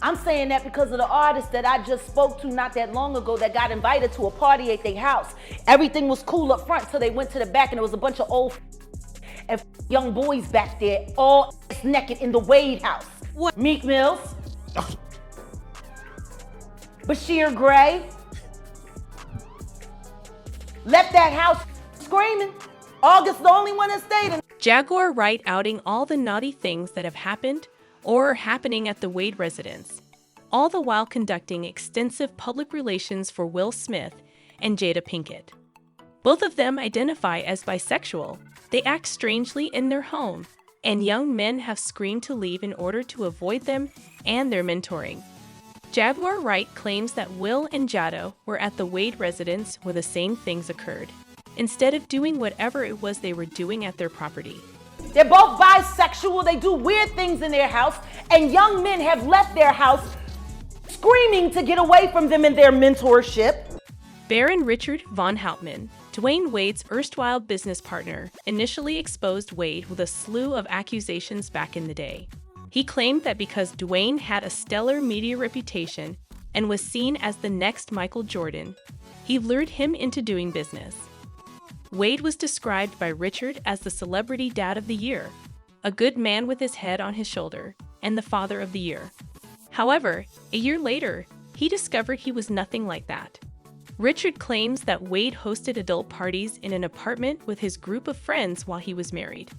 I'm saying that because of the artist that I just spoke to not that long ago that got invited to a party at their house. Everything was cool up front till they went to the back and there was a bunch of old and young boys back there all naked in the Wade house. What? Meek Mills. Bashir Gray. Left that house screaming. August the only one that stayed. Jaguar Wright outing all the naughty things that have happened or are happening at the Wade residence, all the while conducting extensive public relations for Will Smith and Jada Pinkett. Both of them identify as bisexual. They act strangely in their home, and young men have screamed to leave in order to avoid them and their mentoring. Jaguar Wright claims that Will and Jada were at the Wade residence where the same things occurred, instead of doing whatever it was they were doing at their property. They're both bisexual, they do weird things in their house, and young men have left their house screaming to get away from them in their mentorship. Baron Richard von Houtman, Dwyane Wade's erstwhile business partner, initially exposed Wade with a slew of accusations back in the day. He claimed that because Dwyane had a stellar media reputation and was seen as the next Michael Jordan, he lured him into doing business. Wade was described by Richard as the celebrity dad of the year, a good man with his head on his shoulder, and the father of the year. However, a year later, he discovered he was nothing like that. Richard claims that Wade hosted adult parties in an apartment with his group of friends while he was married.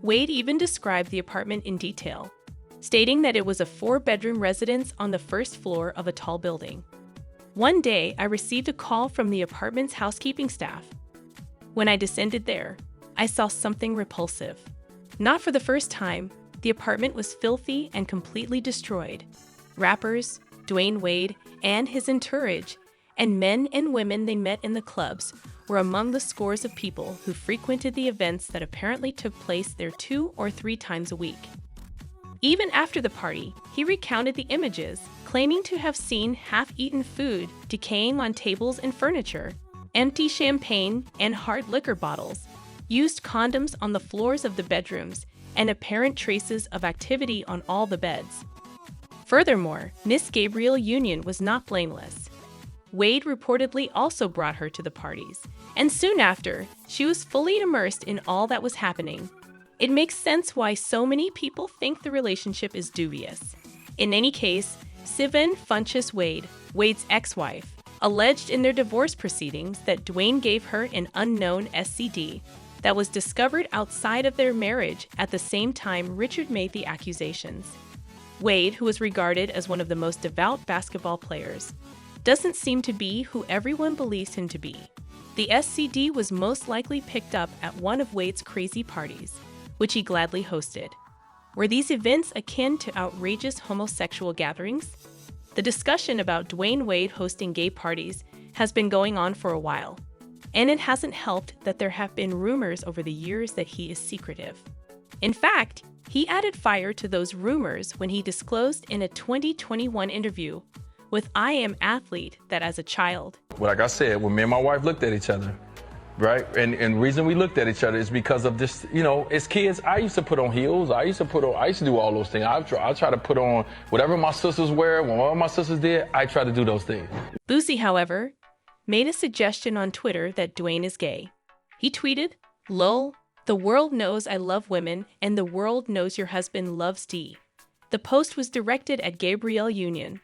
Wade even described the apartment in detail, stating that it was a 4-bedroom residence on the first floor of a tall building. One day, I received a call from the apartment's housekeeping staff. When I descended there, I saw something repulsive. Not for the first time, the apartment was filthy and completely destroyed. Rappers, Dwyane Wade, and his entourage, and men and women they met in the clubs were among the scores of people who frequented the events that apparently took place there 2 or 3 times a week. Even after the party, he recounted the images, claiming to have seen half-eaten food decaying on tables and furniture, empty champagne and hard liquor bottles, used condoms on the floors of the bedrooms, and apparent traces of activity on all the beds. Furthermore, Miss Gabrielle Union was not blameless. Wade reportedly also brought her to the parties, and soon after, she was fully immersed in all that was happening. It makes sense why so many people think the relationship is dubious. In any case, Sylvan Funches Wade, Wade's ex-wife, alleged in their divorce proceedings that Dwyane gave her an unknown STD that was discovered outside of their marriage at the same time Richard made the accusations. Wade, who was regarded as one of the most devout basketball players, doesn't seem to be who everyone believes him to be. The STD was most likely picked up at one of Wade's crazy parties, which he gladly hosted. Were these events akin to outrageous homosexual gatherings? The discussion about Dwyane Wade hosting gay parties has been going on for a while, and it hasn't helped that there have been rumors over the years that he is secretive. In fact, he added fire to those rumors when he disclosed in a 2021 interview with I Am Athlete that as a child, like I said, when me and my wife looked at each other, right? And the reason we looked at each other is because of this, as kids, I used to put on heels. I used to do all those things. I try to put on whatever my sisters wear. When all my sisters did, I try to do those things. Boosie, however, made a suggestion on Twitter that Dwyane is gay. He tweeted, "Lol, the world knows I love women and the world knows your husband loves D." The post was directed at Gabrielle Union.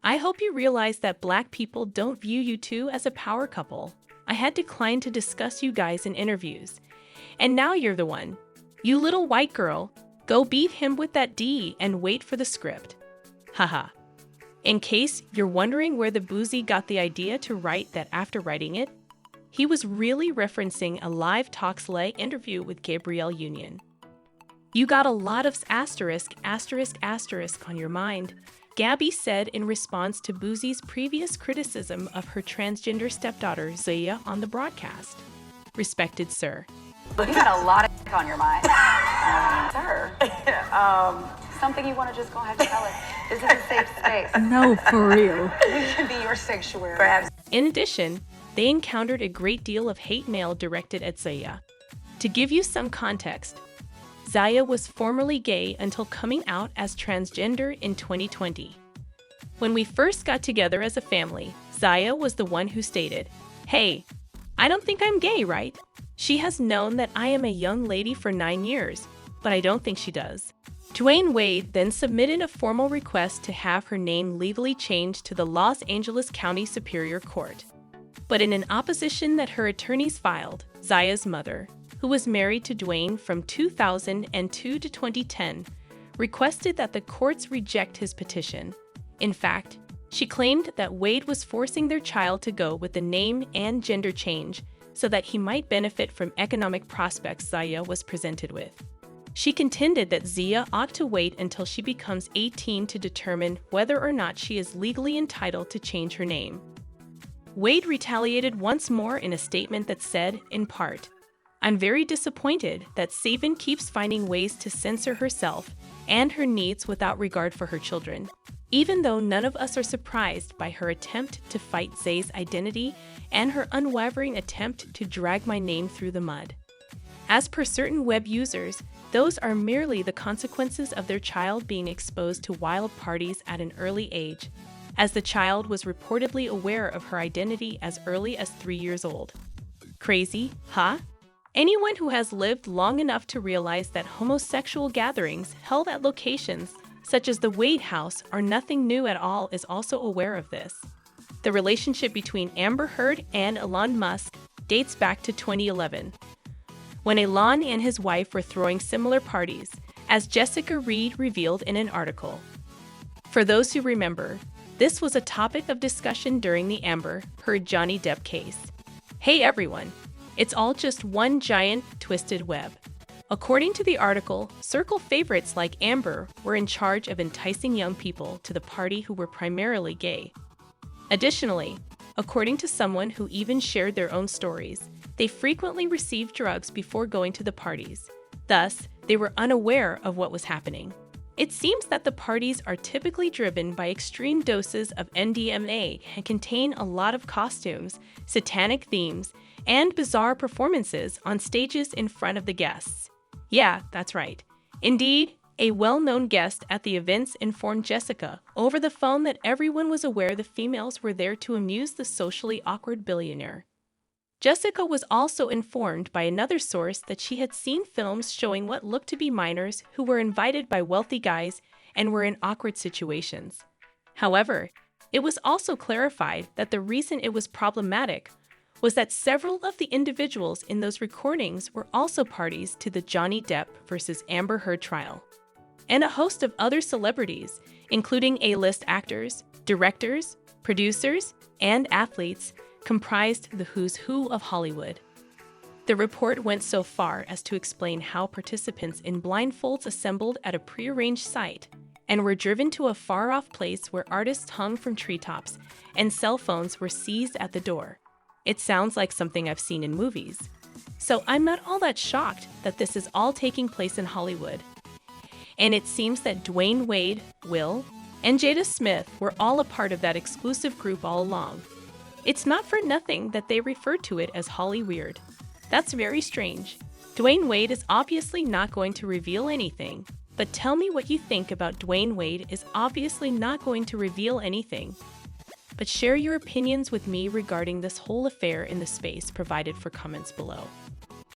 I hope you realize that Black people don't view you two as a power couple. I had declined to discuss you guys in interviews. And now you're the one. You little white girl, go beat him with that D and wait for the script. Haha. In case you're wondering where the Boosie got the idea to write that after writing it, he was really referencing a live Talkslay interview with Gabrielle Union. You got a lot of asterisk on your mind, Gabby said in response to Boosie's previous criticism of her transgender stepdaughter, Zaya, on the broadcast. Respected sir. You got a lot of on your mind. Sir, something you want to just go ahead and tell us. This is a safe space. No, for real. We should be your sanctuary. Perhaps. In addition, they encountered a great deal of hate mail directed at Zaya. To give you some context, Zaya was formerly gay until coming out as transgender in 2020. When we first got together as a family, Zaya was the one who stated, "Hey, I don't think I'm gay, right?" She has known that I am a young lady for 9 years, but I don't think she does. Dwyane Wade then submitted a formal request to have her name legally changed to the Los Angeles County Superior Court. But in an opposition that her attorneys filed, Zaya's mother, who was married to Dwyane from 2002 to 2010, requested that the courts reject his petition. In fact, she claimed that Wade was forcing their child to go with the name and gender change so that he might benefit from economic prospects Zaya was presented with. She contended that Zia ought to wait until she becomes 18 to determine whether or not she is legally entitled to change her name. Wade retaliated once more in a statement that said, in part, "I'm very disappointed that Saban keeps finding ways to censor herself and her needs without regard for her children, even though none of us are surprised by her attempt to fight Zay's identity and her unwavering attempt to drag my name through the mud." As per certain web users, those are merely the consequences of their child being exposed to wild parties at an early age, as the child was reportedly aware of her identity as early as 3 years old. Crazy, huh? Anyone who has lived long enough to realize that homosexual gatherings held at locations such as the Wade House are nothing new at all is also aware of this. The relationship between Amber Heard and Elon Musk dates back to 2011, when Elon and his wife were throwing similar parties, as Jessica Reed revealed in an article. For those who remember, this was a topic of discussion during the Amber Heard-Johnny Depp case. Hey everyone, it's all just one giant, twisted web. According to the article, circle favorites like Amber were in charge of enticing young people to the party who were primarily gay. Additionally, according to someone who even shared their own stories, they frequently received drugs before going to the parties. Thus, they were unaware of what was happening. It seems that the parties are typically driven by extreme doses of MDMA and contain a lot of costumes, satanic themes, and bizarre performances on stages in front of the guests. Yeah, that's right. Indeed, a well-known guest at the events informed Jessica over the phone that everyone was aware the females were there to amuse the socially awkward billionaire. Jessica was also informed by another source that she had seen films showing what looked to be minors who were invited by wealthy guys and were in awkward situations. However, it was also clarified that the reason it was problematic was that several of the individuals in those recordings were also parties to the Johnny Depp versus Amber Heard trial. And a host of other celebrities, including A-list actors, directors, producers, and athletes, comprised the who's who of Hollywood. The report went so far as to explain how participants in blindfolds assembled at a prearranged site and were driven to a far-off place where artists hung from treetops and cell phones were seized at the door. It sounds like something I've seen in movies. So I'm not all that shocked that this is all taking place in Hollywood. And it seems that Dwyane Wade, Will, and Jada Smith were all a part of that exclusive group all along. It's not for nothing that they refer to it as Holly Weird. That's very strange. Dwyane Wade is obviously not going to reveal anything, but tell me what you think about Dwyane Wade is obviously not going to reveal anything. But share your opinions with me regarding this whole affair in the space provided for comments below.